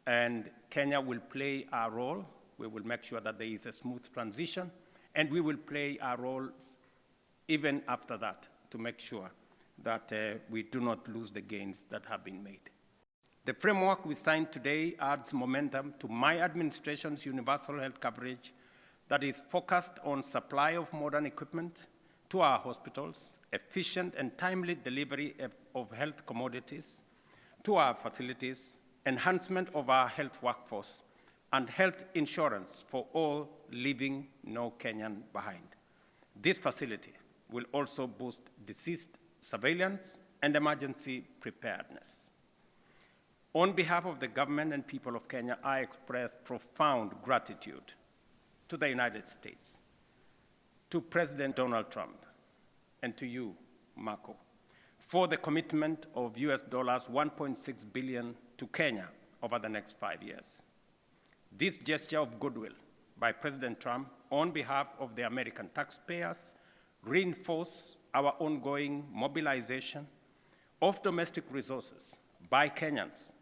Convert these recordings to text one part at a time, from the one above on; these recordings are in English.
And Kenya will play our role. We will make sure that there is a smooth transition, and we will play our roles even after that to make sure that we do not lose the gains that have been made. The framework we signed today adds momentum to my administration's universal health coverage that is focused on supply of modern equipment to our hospitals, efficient and timely delivery of health commodities to our facilities, enhancement of our health workforce, and health insurance for all, leaving no Kenyan behind. This facility will also boost disease surveillance and emergency preparedness. On behalf of the government and people of Kenya, I express profound gratitude to the United States, to President Donald Trump, and to you, Marco, for the commitment of US dollars 1.6 billion to Kenya over the next 5 years. This gesture of goodwill by President Trump on behalf of the American taxpayers reinforce our ongoing mobilization of domestic resources by Kenyans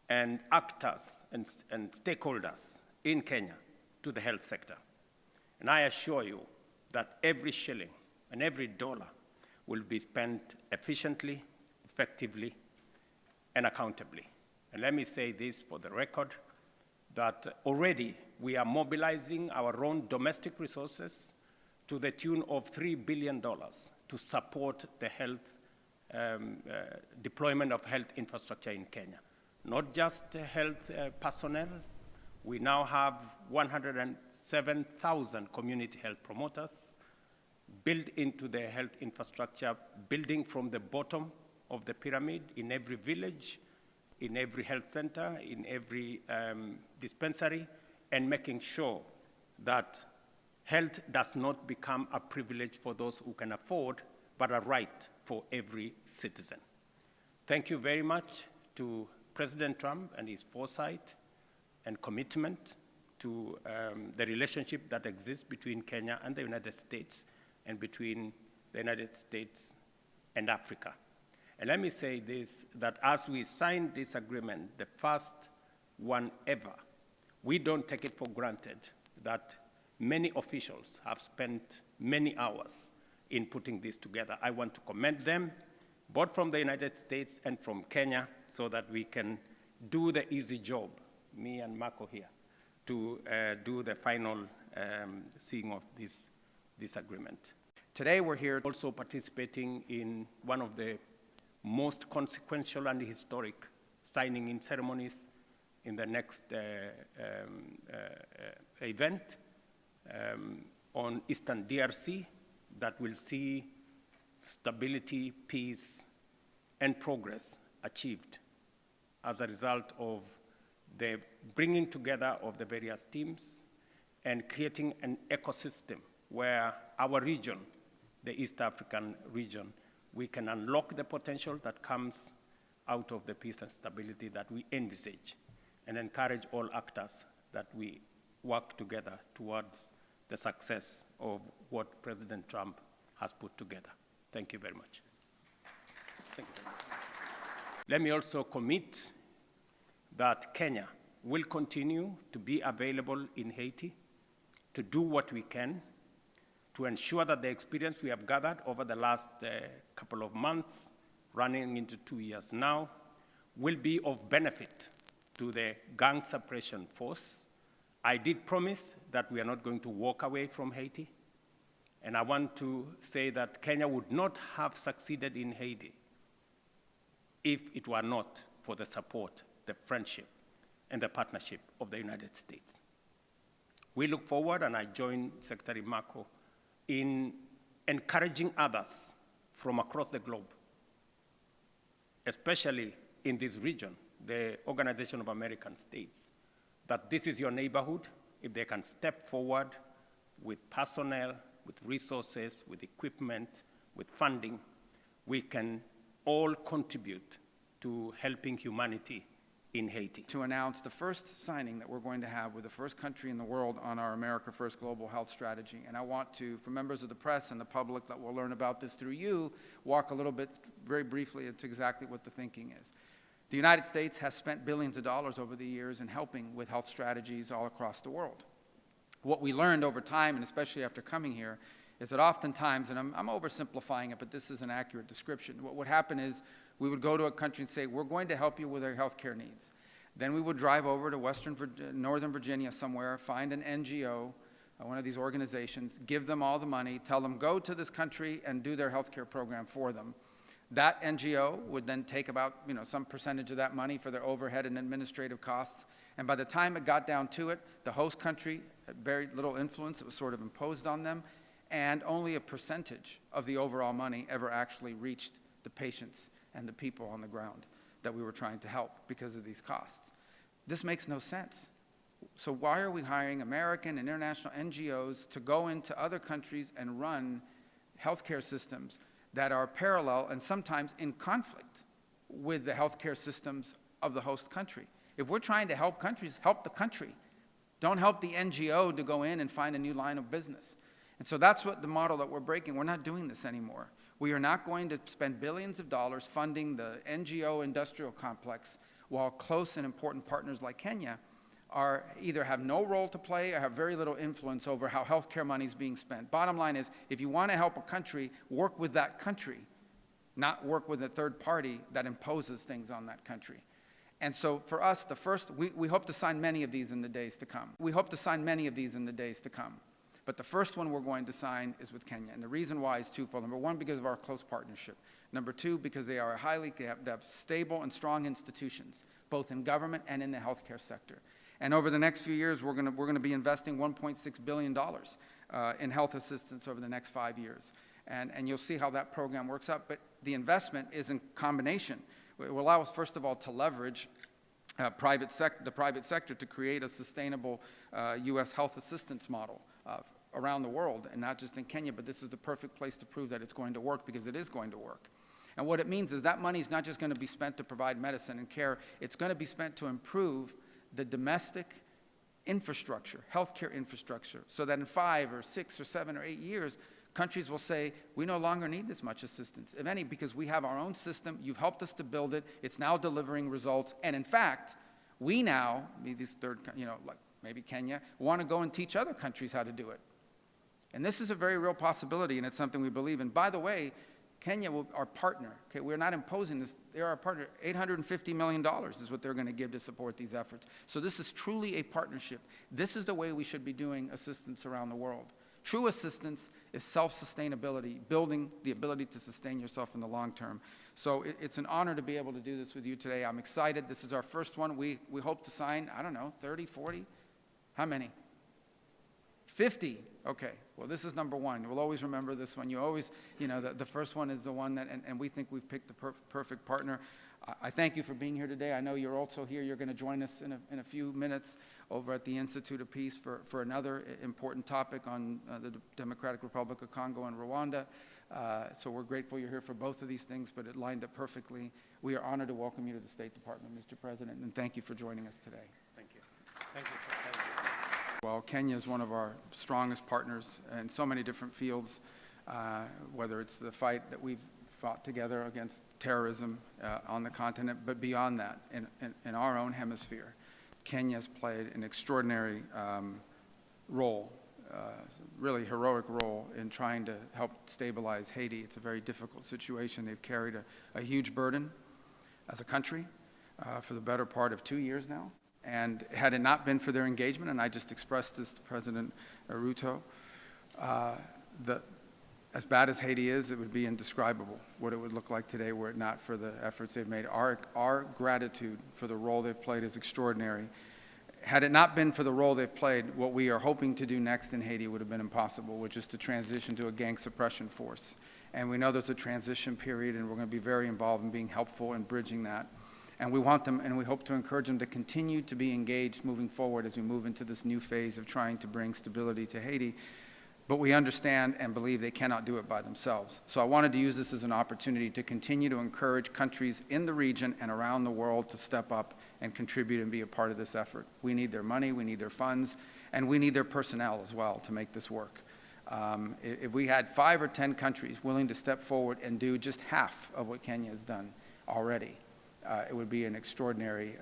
and actors and stakeholders in Kenya to the health sector. And I assure you that every shilling and every dollar will be spent efficiently, effectively, and accountably. And let me say this for the record, that already we are mobilizing our own domestic resources to the tune of $3 billion to support the health deployment of health infrastructure in Kenya. Not just health personnel. We now have 107,000 community health promoters built into the health infrastructure, building from the bottom of the pyramid in every village, in every health center, in every dispensary, and making sure that health does not become a privilege for those who can afford, but a right for every citizen. Thank you very much to President Trump and his foresight and commitment to the relationship that exists between Kenya and the United States and between the United States and Africa. And let me say this, that as we signed this agreement, the first one ever, we don't take it for granted that many officials have spent many hours in putting this together. I want to commend them, both from the United States and from Kenya, so that we can do the easy job, me and Marco here, to do the final seeing of this agreement. Today we're here also participating in one of the most consequential and historic signing in ceremonies in the next event on Eastern DRC that will see stability, peace, and progress achieved as a result of the bringing together of the various teams and creating an ecosystem where our region, the East African region, we can unlock the potential that comes out of the peace and stability that we envisage and encourage all actors that we work together towards the success of what President Trump has put together. Thank you very much. Thank you very much. Let me also commit that Kenya will continue to be available in Haiti to do what we can to ensure that the experience we have gathered over the last couple of months, running into 2 years now, will be of benefit to the gang suppression force. I did promise that we are not going to walk away from Haiti, and I want to say that Kenya would not have succeeded in Haiti if it were not for the support, the friendship, and the partnership of the United States. We look forward, and I join Secretary Marco in encouraging others from across the globe, especially in this region, the Organization of American States, that this is your neighborhood. If they can step forward with personnel, with resources, with equipment, with funding, we can all contribute to helping humanity in Haiti. To announce the first signing that we're going to have with the first country in the world on our America First Global Health Strategy. And I want to, for members of the press and the public that will learn about this through you, walk a little bit, very briefly, into exactly what the thinking is. The United States has spent billions of dollars over the years in helping with health strategies all across the world. What we learned over time, and especially after coming here, is that oftentimes, and I'm oversimplifying it, but this is an accurate description, what would happen is we would go to a country and say, we're going to help you with your health care needs. Then we would drive over to Northern Virginia somewhere, find an NGO, one of these organizations, give them all the money, tell them go to this country and do their health care program for them. That NGO would then take about some percentage of that money for their overhead and administrative costs. And by the time it got down to it, the host country had very little influence. It was sort of imposed on them. And only a percentage of the overall money ever actually reached the patients and the people on the ground that we were trying to help because of these costs. This makes no sense. So why are we hiring American and international NGOs to go into other countries and run healthcare systems that are parallel and sometimes in conflict with the healthcare systems of the host country? If we're trying to help countries, help the country. Don't help the NGO to go in and find a new line of business. And so that's what the model that we're breaking. We're not doing this anymore. We are not going to spend billions of dollars funding the NGO industrial complex while close and important partners like Kenya either have no role to play or have very little influence over how healthcare money is being spent. Bottom line is, if you want to help a country, work with that country, not work with a third party that imposes things on that country. And so for us, we hope to sign many of these in the days to come. But the first one we're going to sign is with Kenya. And the reason why is twofold. Number one, because of our close partnership. Number two, because they have stable and strong institutions, both in government and in the healthcare sector. And over the next few years, we're going to be investing $1.6 billion in health assistance over the next 5 years. And you'll see how that program works out. But the investment is in combination. It will allow us, first of all, to leverage the private sector to create a sustainable U.S. health assistance model around the world, and not just in Kenya, but this is the perfect place to prove that it's going to work, because it is going to work. And what it means is that money is not just going to be spent to provide medicine and care, it's going to be spent to improve the domestic infrastructure, healthcare infrastructure, so that in 5 or 6 or 7 or 8 years, countries will say, we no longer need this much assistance, if any, because we have our own system, you've helped us to build it, it's now delivering results, and in fact, we now, like maybe Kenya, want to go and teach other countries how to do it. And this is a very real possibility, and it's something we believe in. By the way, Kenya, our partner, okay, we're not imposing this, they're our partner. $850 million is what they're going to give to support these efforts. So this is truly a partnership. This is the way we should be doing assistance around the world. True assistance is self-sustainability, building the ability to sustain yourself in the long term. So it's an honor to be able to do this with you today. I'm excited. This is our first one. We hope to sign, 30, 40? How many? 50. Okay. Well, this is number one. We'll always remember this one. You always, the first one is the one that, and we think we've picked the perfect partner. I thank you for being here today. I know you're also here. You're going to join us in a few minutes over at the Institute of Peace for another important topic on the Democratic Republic of Congo and Rwanda. So we're grateful you're here for both of these things, but it lined up perfectly. We are honored to welcome you to the State Department, Mr. President, and thank you for joining us today. Thank you. Thank you, sir. Thank you. Well, Kenya is one of our strongest partners in so many different fields, whether it's the fight that we've fought together against terrorism on the continent, but beyond that, in our own hemisphere, Kenya's played an extraordinary role, really heroic role in trying to help stabilize Haiti. It's a very difficult situation. They've carried a huge burden as a country for the better part of 2 years now. And had it not been for their engagement, and I just expressed this to President Ruto, as bad as Haiti is, it would be indescribable what it would look like today were it not for the efforts they've made. Our gratitude for the role they've played is extraordinary. Had it not been for the role they've played, what we are hoping to do next in Haiti would have been impossible, which is to transition to a gang suppression force. And we know there's a transition period, and we're going to be very involved in being helpful in bridging that. And we want them, and we hope to encourage them to continue to be engaged moving forward as we move into this new phase of trying to bring stability to Haiti. But we understand and believe they cannot do it by themselves. So I wanted to use this as an opportunity to continue to encourage countries in the region and around the world to step up and contribute and be a part of this effort. We need their money, we need their funds, and we need their personnel as well to make this work. If we had 5 or 10 countries willing to step forward and do just half of what Kenya has done already, it would be an extraordinary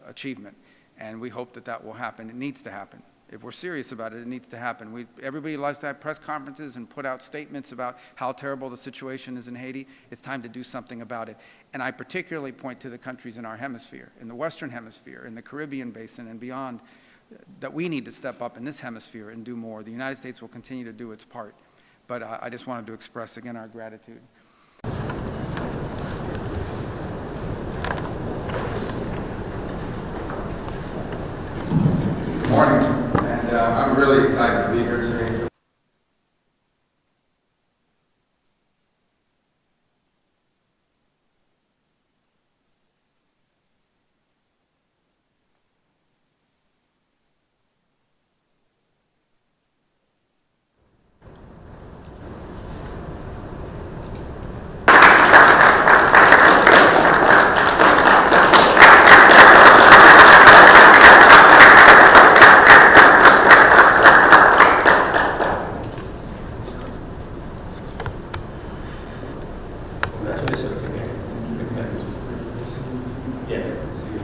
achievement. And we hope that that will happen. It needs to happen. If we're serious about it, it needs to happen. Everybody likes to have press conferences and put out statements about how terrible the situation is in Haiti. It's time to do something about it. And I particularly point to the countries in our hemisphere, in the Western Hemisphere, in the Caribbean basin and beyond, that we need to step up in this hemisphere and do more. The United States will continue to do its part. But I just wanted to express again our gratitude. Good morning, and I'm really excited to be here today. Congratulations again. Yes.